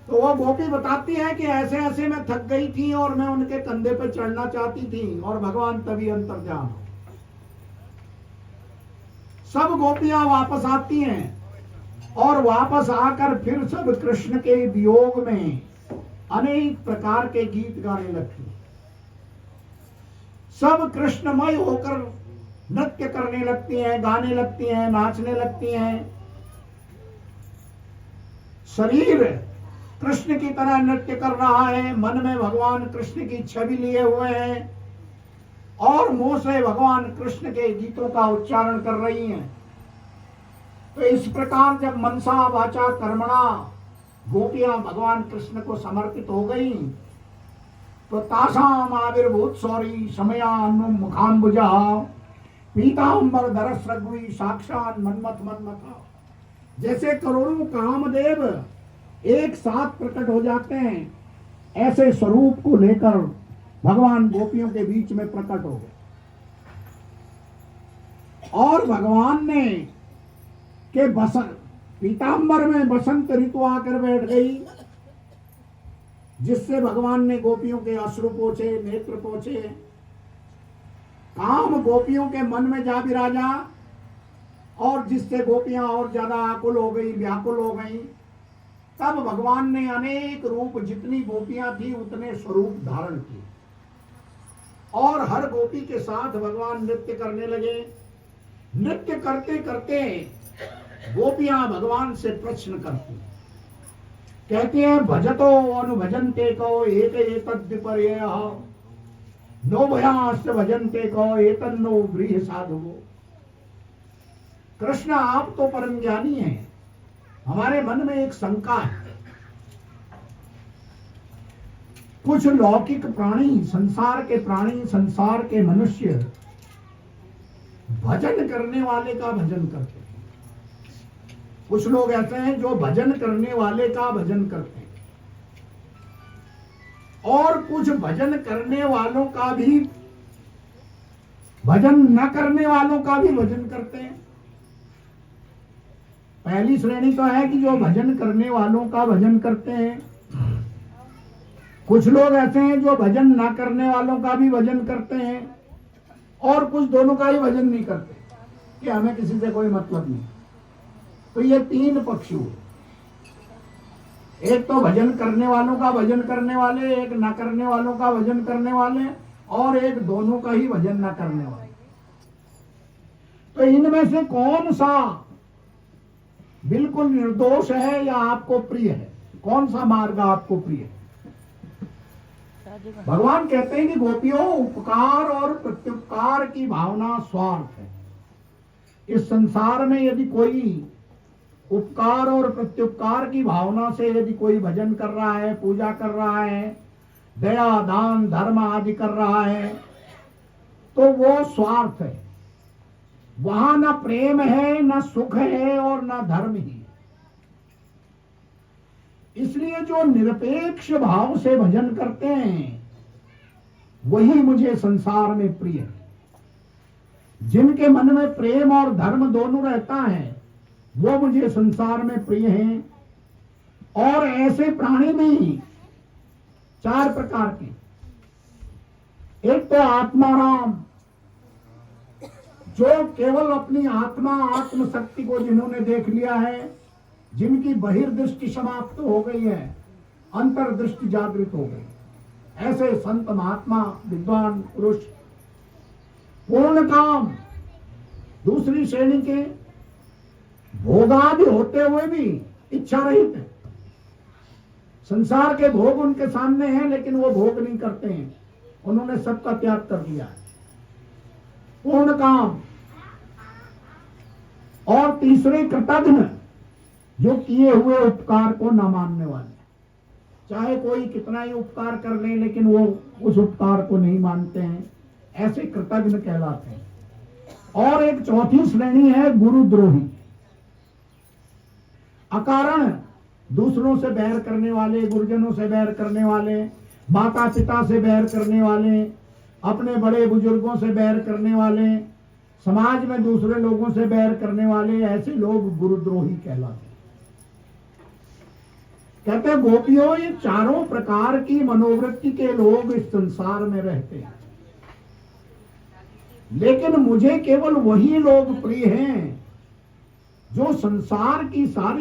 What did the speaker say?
तो वो गोपी बताती है कि ऐसे ऐसे मैं थक गई थी और मैं उनके कंधे पे चढ़ना चाहती थी और भगवान तभी अंतर्ध्यान। सब गोपियां वापस आती हैं और वापस आकर फिर सब कृष्ण के वियोग में अनेक प्रकार के गीत गाने लगती हैं। सब कृष्णमय होकर नृत्य करने लगती हैं, गाने लगती हैं, नाचने लगती हैं। शरीर कृष्ण की तरह नृत्य कर रहा है, मन में भगवान कृष्ण की छवि लिए हुए हैं और मुंह से भगवान कृष्ण के गीतों का उच्चारण कर रही हैं। तो इस प्रकार जब मनसा वाचा कर्मणा गोपियां भगवान कृष्ण को समर्पित हो गई तो तासाम आविर्भूत सौरी समयान्नु मुखाम्बुजा पीतांबर धरस रघुवी साक्षात मनमथ मनमथा। जैसे करोड़ों कामदेव एक साथ प्रकट हो जाते हैं, ऐसे स्वरूप को लेकर भगवान गोपियों के बीच में प्रकट हो गए। और भगवान ने के बसंत पीतांबर में बसंत ऋतु आकर बैठ गई, जिससे भगवान ने गोपियों के अश्रु पोछे, नेत्र पोछे। काम गोपियों के मन में जा विराजा और जिससे गोपियां और ज्यादा आकुल हो गई, व्याकुल हो गई। तब भगवान ने अनेक रूप, जितनी गोपियां थी उतने स्वरूप धारण किए और हर गोपी के साथ भगवान नृत्य करने लगे। नृत्य करते करते गोपियां भगवान से प्रश्न करती, कहती हैं भजतो अनुभजन्ते को एक एतद्विपर्ययः नो भयाश्च भजन्ते को एतन्नो गृह साधुवो। कृष्ण आप तो परम ज्ञानी हैं, हमारे मन में एक शंका है। कुछ लौकिक प्राणी, संसार के प्राणी, संसार के मनुष्य भजन करने वाले का भजन करते हैं। कुछ लोग ऐसे हैं जो भजन करने वाले का भजन करते हैं और कुछ भजन करने वालों का भी, भजन न करने वालों का भी भजन करते हैं। पहली श्रेणी तो है कि जो भजन करने वालों का भजन करते हैं। कुछ लोग ऐसे हैं जो भजन ना करने वालों का भी भजन करते हैं और कुछ दोनों का ही भजन नहीं करते कि हमें किसी से कोई मतलब नहीं। तो ये तीन पक्ष हुए, एक तो भजन करने वालों का भजन करने वाले, एक ना करने वालों का भजन करने वाले और एक दोनों का ही भजन ना करने वाले। तो इनमें से कौन सा बिल्कुल निर्दोष है या आपको प्रिय है? कौन सा मार्ग आपको प्रिय है? भगवान कहते हैं कि गोपियों, उपकार और प्रत्युपकार की भावना स्वार्थ है। इस संसार में यदि कोई उपकार और प्रत्युपकार की भावना से यदि कोई भजन कर रहा है, पूजा कर रहा है, दया दान धर्म आदि कर रहा है, तो वो स्वार्थ है। वहां न प्रेम है, न सुख है और न धर्म ही। इसलिए जो निरपेक्ष भाव से भजन करते हैं वही मुझे संसार में प्रिय है। जिनके मन में प्रेम और धर्म दोनों रहता है वो मुझे संसार में प्रिय हैं। और ऐसे प्राणी में चार प्रकार के, एक तो आत्माराम, जो केवल अपनी आत्मा, आत्मशक्ति को जिन्होंने देख लिया है, जिनकी बहिर्दृष्टि समाप्त हो गई है, अंतर्दृष्टि जागृत हो गई, ऐसे संत महात्मा विद्वान पुरुष। पूर्ण काम, दूसरी श्रेणी के, भोगादि होते हुए भी इच्छा रहित है। संसार के भोग उनके सामने हैं लेकिन वो भोग नहीं करते हैं, उन्होंने सबका त्याग कर दिया है। पूर्ण काम। और तीसरे कृतज्ञ, जो किए हुए उपकार को न मानने वाले, चाहे कोई कितना ही उपकार कर ले लेकिन वो उस उपकार को नहीं मानते हैं, ऐसे कृतज्ञ कहलाते हैं। और एक चौथी श्रेणी है गुरुद्रोही, अकारण दूसरों से बैर करने वाले, गुरुजनों से बैर करने वाले, माता पिता से बैर करने वाले, अपने बड़े बुजुर्गों से बैर करने वाले, समाज में दूसरे लोगों से बैर करने वाले, ऐसे लोग गुरुद्रोही कहलाते हैं। कहते गोपियों, ये चारों प्रकार की मनोवृत्ति के लोग इस संसार में रहते हैं, लेकिन मुझे केवल वही लोग प्रिय हैं जो संसार की सारी